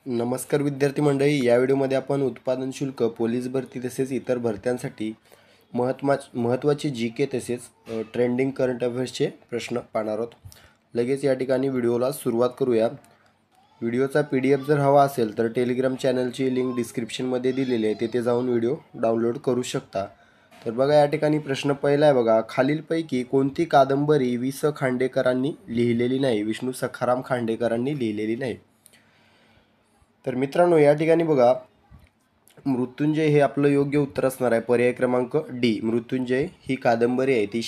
नमस्कार विद्यार्थी मंडळी, या व्हिडिओमध्ये आपण उत्पादन शुल्क, पोलीस भरती तसेच इतर भरत्यांसाठी महत्त्वाचे जी के तसेच ट्रेंडिंग करंट अफेअर्सचे प्रश्न पाहणार आहोत. लगेच या ठिकाणी व्हिडिओला सुरुवात करूया. व्हिडिओचा PDF जर हवा असेल तर टेलिग्राम चॅनलची लिंक डिस्क्रिप्शनमध्ये दिलेली आहे, तेथे जाऊन व्हिडिओ डाउनलोड करू शकता. तर बघा, या ठिकाणी प्रश्न पहिला आहे बघा, खालीलपैकी कोणती कादंबरी खांडेकरांनी लिहिलेली नाही? विष्णू सखाराम खांडेकरांनी लिहिलेली नाही. तर मित्रांनो, या ठिकाणी बघा, मृत्युंजय हे आपलं योग्य उत्तर असणार आहे. पर्याय क्रमांक डी, मृत्युंजय ही कादंबरी आहे ती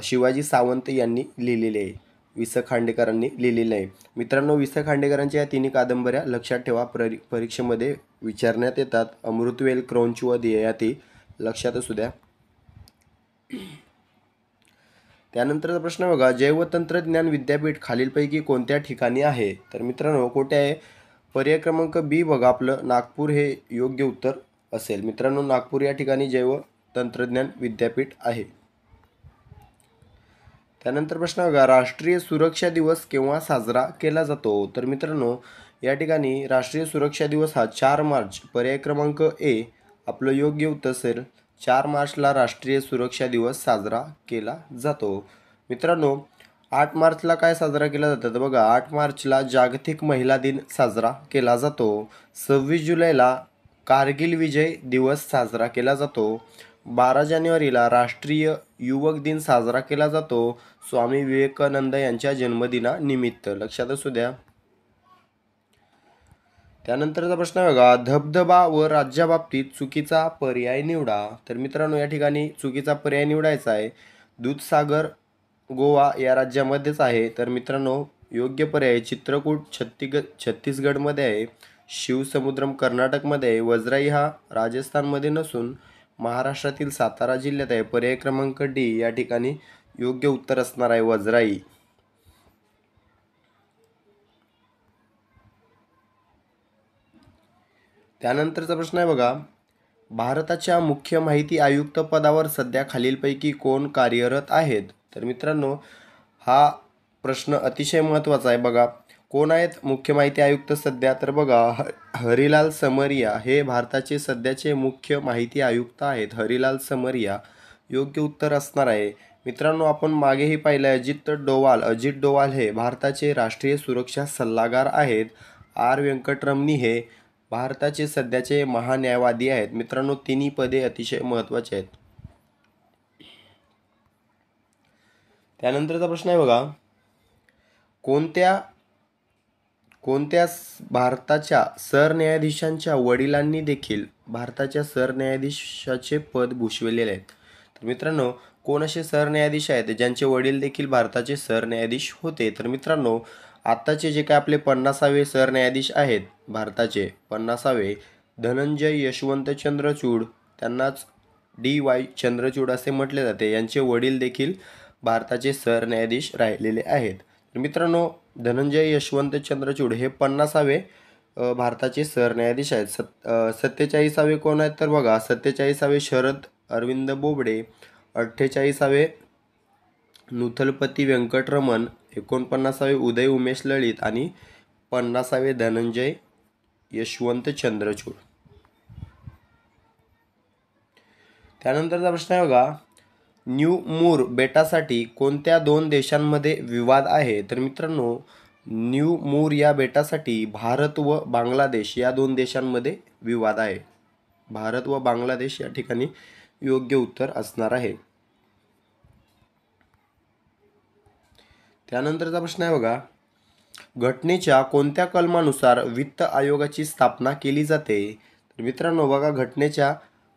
शिवाजी सावंत यांनी लिहिलेली आहे, खांडेकरांनी लिहिलेली आहे. मित्रांनो, खांडेकरांच्या या तिन्ही कादंबऱ्या लक्षात ठेवा, परीक्षेमध्ये विचारण्यात येतात. अमृतवेल, क्रौंचवध या ती लक्षात असू द्या. त्यानंतरचा प्रश्न बघा, जैवतंत्रज्ञान विद्यापीठ खालीलपैकी कोणत्या ठिकाणी आहे? तर मित्रांनो, कोठे आहे? पर्याय क्रमांक बी बघा, आपलं नागपूर हे योग्य उत्तर असेल. मित्रांनो, नागपूर या ठिकाणी जैव तंत्रज्ञान विद्यापीठ आहे. त्यानंतर प्रश्न बघा, राष्ट्रीय सुरक्षा दिवस केव्हा साजरा केला जातो? तर मित्रांनो, या ठिकाणी राष्ट्रीय सुरक्षा दिवस हा 4 मार्च, पर्याय क्रमांक ए आपलं योग्य उत्तर असेल. 4 मार्चला राष्ट्रीय सुरक्षा दिवस साजरा केला जातो. मित्रांनो, 8 मार्चला काय साजरा केला जातं? तर बघा, 8 मार्चला जागतिक महिला दिन साजरा केला जातो. 26 जुलैला कारगिल विजय दिवस साजरा केला जातो. 12 जानेवारीला राष्ट्रीय युवक दिन साजरा केला जातो, स्वामी विवेकानंद यांच्या जन्मदिनानिमित्त. लक्षात असू द्या. त्यानंतरचा प्रश्न बघा, धबधबा व राज्याबाबतीत चुकीचा पर्याय निवडा. तर मित्रांनो, या ठिकाणी चुकीचा पर्याय निवडायचा आहे. दूधसागर गोवा या राज्यामध्येच आहे. तर मित्रांनो, योग्य पर्याय चित्रकूट छत्तीसगडमध्ये आहे. शिवसमुद्रम कर्नाटकमध्ये आहे. वजराई हा राजस्थानमध्ये नसून महाराष्ट्रातील सातारा जिल्ह्यात आहे. पर्याय क्रमांक डी या ठिकाणी योग्य उत्तर असणार आहे, वजराई. त्यानंतरचा प्रश्न आहे बघा, भारताच्या मुख्य माहिती आयुक्त पदावर सध्या खालीलपैकी कोण कार्यरत आहेत? तर मित्रांनो, हा प्रश्न अतिशय महत्त्वाचा आहे. बघा, कोण आहेत मुख्य माहिती आयुक्त सध्या? तर बघा, हरिलाल समरिया हे भारताचे सध्याचे मुख्य माहिती आयुक्त आहेत. हरिलाल समरिया योग्य उत्तर असणार आहे. मित्रांनो, आपण मागेही पाहिलं, अजित डोवाल हे भारताचे राष्ट्रीय सुरक्षा सल्लागार आहेत. आर व्यंकटरमणी हे भारताचे सध्याचे महान्यायवादी आहेत. मित्रांनो, तिन्ही पदे अतिशय महत्त्वाचे आहेत. त्यानंतरचा प्रश्न आहे बघा, कोणत्या भारताच्या सरन्यायाधीशांच्या वडिलांनी देखील भारताच्या सरन्यायाधीशाचे पद भूषविलेले आहेत? तर मित्रांनो, कोण असे सरन्यायाधीश आहेत ज्यांचे वडील देखील भारताचे सरन्यायाधीश होते? तर मित्रांनो, आत्ताचे जे काय आपले 50वे सरन्यायाधीश आहेत, भारताचे 50वे, धनंजय यशवंत चंद्रचूड, त्यांनाच DY चंद्रचूड असे म्हटले जाते, यांचे वडील देखील भारताचे सरन्यायाधीश राहिलेले आहेत. तर मित्रांनो, धनंजय यशवंत चंद्रचूड हे 50वे भारताचे सरन्यायाधीश आहेत. 47वे कोण आहेत? तर बघा, 47वे शरद अरविंद बोबडे, 48वे नुथलपती व्यंकटरमण, 49वे उदय उमेश ललित आणि 50वे धनंजय यशवंत चंद्रचूड. त्यानंतरचा प्रश्न आहे बघा, न्यू मूर बेटासाठी कोणत्या 2 देशांमध्ये विवाद आहे? तर मित्रांनो, न्यू मूर या बेटासाठी भारत व बांगलादेश या 2 देशांमध्ये विवाद आहे. भारत व बांगलादेश या ठिकाणी योग्य उत्तर असणार आहे. त्यानंतरचा प्रश्न आहे बघा, घटनेच्या कोणत्या कलमानुसार वित्त आयोगाची स्थापना केली जाते? तर मित्रांनो, बघा, घटनेच्या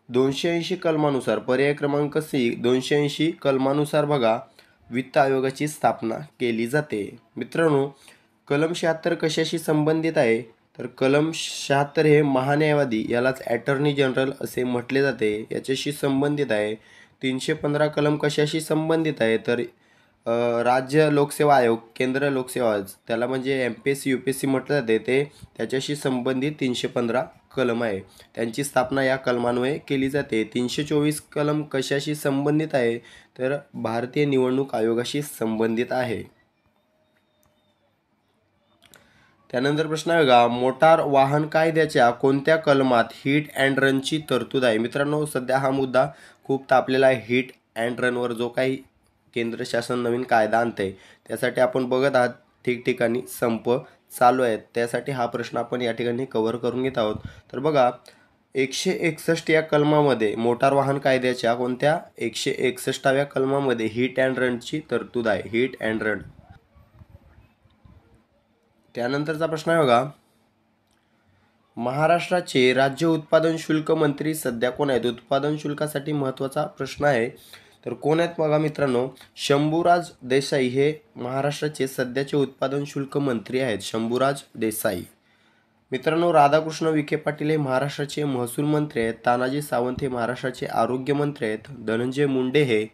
280 कलमानुसार, पर्याय क्रमांक सी, 280 कलमानुसार बघा, वित्त आयोगाची स्थापना केली जाते. मित्रांनो, कलम 76 कशाशी संबंधित आहे? तर कलम 76 हे महान्यायवादी, यालाच ॲटर्नी जनरल असे म्हटले जाते, याच्याशी संबंधित आहे. 315 कलम कशाशी संबंधित आहे? तर राज्य लोकसेवा आयोग, केंद्र लोकसेवा आयोग, त्याला म्हणजे MPSC UPSC म्हटलं जाते, ते त्याच्याशी संबंधित 315 कलम आहे. त्यांची स्थापना या कलमान्वये केली जाते. 324 कलम कशाशी संबंधित आहे? तर भारतीय निवडणूक आयोगाशी संबंधित आहे. त्यानंतर प्रश्न आहे बघा, मोटार वाहन कायद्याच्या कोणत्या कलमात हिट अँड रनची तरतूद आहे? मित्रांनो, सध्या हा मुद्दा खूप तापलेला आहे. हिट अँड रनवर जो काही केंद्र शासन नवीन कायदा आणते त्यासाठी आपण बघत आहात ठिकठिकाणी संप चालू आहेत. त्यासाठी हा प्रश्न आपण या ठिकाणी कव्हर करून घेत आहोत. तर बघा, 161 या कलमामध्ये मोटार वाहन कायद्याच्या कोणत्या 161व्या कलमामध्ये हिट अँड रनची तरतूद आहे. Hit and run. त्यानंतरचा प्रश्न आहे बघा, महाराष्ट्राचे राज्य उत्पादन शुल्क मंत्री सध्या कोण आहेत? उत्पादन शुल्कासाठी महत्त्वाचा प्रश्न आहे. तर कोण आहेत बघा मित्रांनो, शंभूराज देसाई हे महाराष्ट्राचे सध्याचे उत्पादन शुल्क मंत्री आहेत. शंभूराज देसाई. मित्रांनो, राधाकृष्ण विखे पाटील हे महाराष्ट्राचे महसूल मंत्री आहेत. तानाजी सावंत हे महाराष्ट्राचे आरोग्य मंत्री आहेत. धनंजय मुंडे हे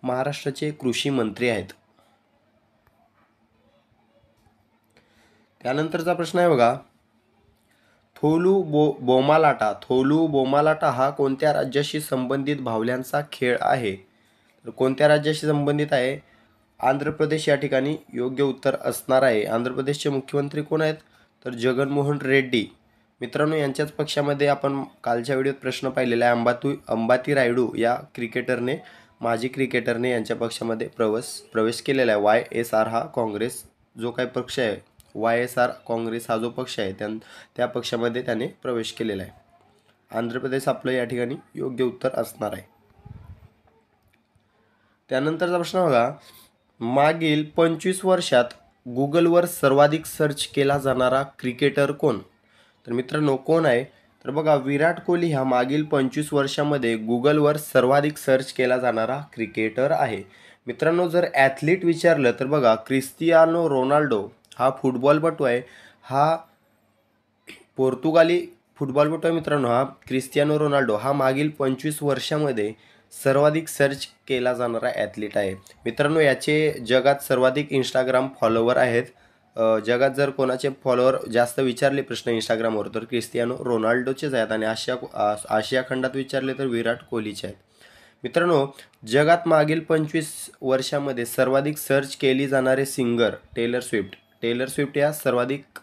महाराष्ट्राचे कृषी मंत्री आहेत. त्यानंतरचा प्रश्न आहे बघा, थोलू बोमालाटा हा कोणत्या राज्याशी संबंधित भावल्यांचा खेळ आहे? तर कोणत्या राज्याशी संबंधित आहे? आंध्र प्रदेश या ठिकाणी योग्य उत्तर असणार आहे. आंध्र प्रदेशचे मुख्यमंत्री कोण आहेत? तर जगनमोहन रेड्डी. मित्रांनो, यांच्याच पक्षामध्ये आपण कालच्या व्हिडिओत प्रश्न पाहिलेला आहे. अंबाती रायडू या क्रिकेटरने, माजी क्रिकेटरने यांच्या पक्षामध्ये प्रवेश केलेला आहे. YSR हा काँग्रेस जो काही पक्ष आहे, YSR काँग्रेस हा जो पक्ष आहे त्या पक्षामध्ये त्याने प्रवेश केलेला आहे. आंध्र प्रदेश आपलं या ठिकाणी योग्य उत्तर असणार आहे. त्यानंतरचा प्रश्न बघा, मागील 25 वर्षात गुगलवर सर्वाधिक सर्च केला जाणारा क्रिकेटर कोण? तर मित्रांनो, कोण आहे? तर बघा, विराट कोहली हा मागील 25 वर्षामध्ये गुगलवर सर्वाधिक सर्च केला जाणारा क्रिकेटर आहे. मित्रांनो, जर ॲथलीट विचारलं तर बघा, क्रिस्टियानो रोनाल्डो हा फुटबॉलपटू आहे. हा पोर्तुगाली फुटबॉलपटू आहे. मित्रांनो, हा क्रिस्टियानो रोनाल्डो हा मागील 25 वर्षामध्ये सर्वाधिक सर्च केला जाणारा ॲथलीट आहे. मित्रांनो, याचे जगात सर्वाधिक इंस्टाग्राम फॉलोवर आहेत. जगात जर कोणाचे फॉलोअर जास्त विचारले प्रश्न इंस्टाग्रामवर तर क्रिस्टियानो रोनाल्डोचेच आहेत आणि आशिया खंडात विचारले तर विराट कोहलीचे आहेत. मित्रांनो, जगात मागील 25 वर्षामध्ये सर्वाधिक सर्च केली जाणारे सिंगर टेलर स्विफ्ट या सर्वाधिक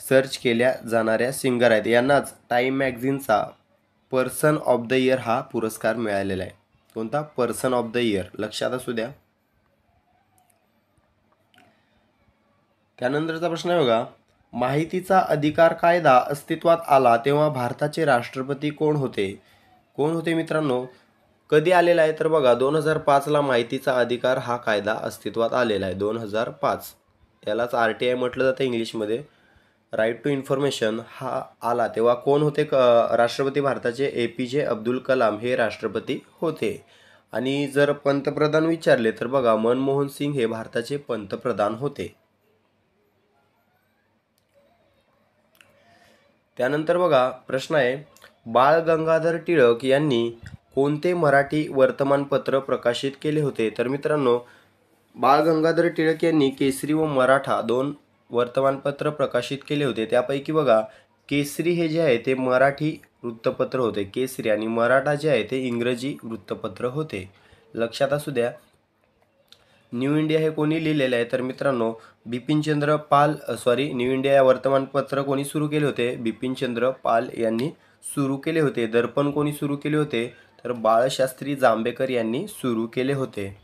सर्च केल्या जाणाऱ्या सिंगर आहेत. यांनाच टाईम मॅगझिनचा पर्सन ऑफ द इयर हा पुरस्कार मिळालेला आहे. कोणता? Person of the year. लक्षात असू द्या. त्यानंतरचा प्रश्न आहे बघा, माहितीचा अधिकार कायदा अस्तित्वात आला तेव्हा भारताचे राष्ट्रपती कोण होते? मित्रांनो, कधी आलेला आहे? तर बघा, 2005ला माहितीचा अधिकार हा कायदा अस्तित्वात आलेला आहे. 2005. त्यालाच RTI म्हटलं जातं इंग्लिशमध्ये. राईट टू इन्फॉर्मेशन हा आला तेव्हा कोण होते राष्ट्रपती? भारताचे APJ अब्दुल कलाम हे राष्ट्रपती होते. आणि जर पंतप्रधान विचारले तर बघा, मनमोहन सिंग हे भारताचे पंतप्रधान होते. त्यानंतर बघा, प्रश्न आहे, बाळ गंगाधर टिळक यांनी कोणते मराठी वर्तमानपत्र प्रकाशित केले होते? तर मित्रांनो, बाळ गंगाधर टिळक यांनी केसरी व मराठा 2 वर्तमानपत्र प्रकाशित केले होते. त्यापैकी बघा, केसरी हे जे आहे ते मराठी वृत्तपत्र होते, केसरी, आणि मराठा जे आहे ते इंग्रजी वृत्तपत्र होते. लक्षात असू द्या. न्यू इंडिया हे कोणी लिहिलेलं आहे? तर मित्रांनो, बिपिनचंद्र पाल न्यू इंडिया या वर्तमानपत्र कोणी सुरू केले होते? बिपिनचंद्र पाल यांनी सुरू केले होते. दर्पण कोणी सुरू केले होते? तर बाळशास्त्री जांभेकर यांनी सुरू केले होते.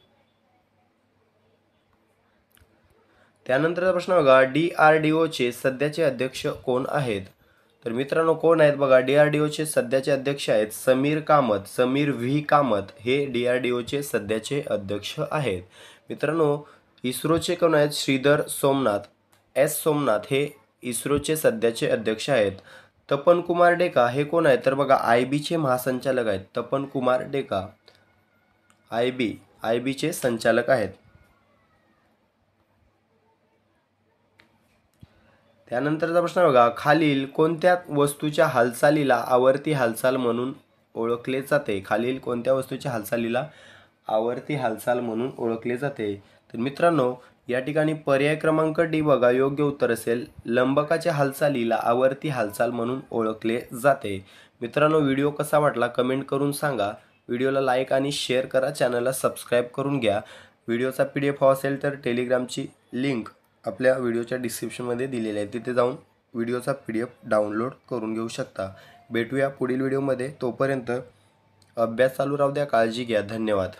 त्यानंतरचा प्रश्न बघा, DRDOचे सध्याचे अध्यक्ष कोण आहेत? तर मित्रांनो, कोण आहेत बघा, DRDOचे सध्याचे अध्यक्ष आहेत समीर व्ही कामत हे DRDOचे सध्याचे अध्यक्ष आहेत. मित्रांनो, इस्रोचे कोण आहेत? श्रीधर सोमनाथ हे इस्रोचे सध्याचे अध्यक्ष आहेत. तपन कुमार डेका हे कोण आहेत? तर बघा, IBचे महासंचालक आहेत. तपन कुमार डेका IBचे संचालक आहेत. त्यानंतरचा प्रश्न बघा, खालील कोणत्या वस्तूच्या हालचालीला आवर्ती हालचाल म्हणून ओळखले जाते? खालील कोणत्या वस्तूच्या हालचालीला आवर्ती हालचाल म्हणून ओळखले जाते? तर मित्रांनो, या ठिकाणी पर्याय क्रमांक D बघा, योग्य उत्तर असेल. लंबकाच्या हालचालीला आवर्ती हालचाल म्हणून ओळखले जाते. मित्रांनो, व्हिडिओ कसा वाटला कमेंट करून सांगा. व्हिडिओला लाईक आणि शेअर करा. चॅनलला सबस्क्राईब करून घ्या. व्हिडिओचा PDF हवा असेल तर टेलिग्रामची लिंक आपल्या व्हिडिओच्या डिस्क्रिप्शनमध्ये दिलेले आहे, तिथे जाऊन व्हिडिओचा PDF डाउनलोड करून घेऊ शकता. भेटूया पुढील व्हिडिओमध्ये. तोपर्यंत अभ्यास चालू राहू द्या. काळजी घ्या. धन्यवाद.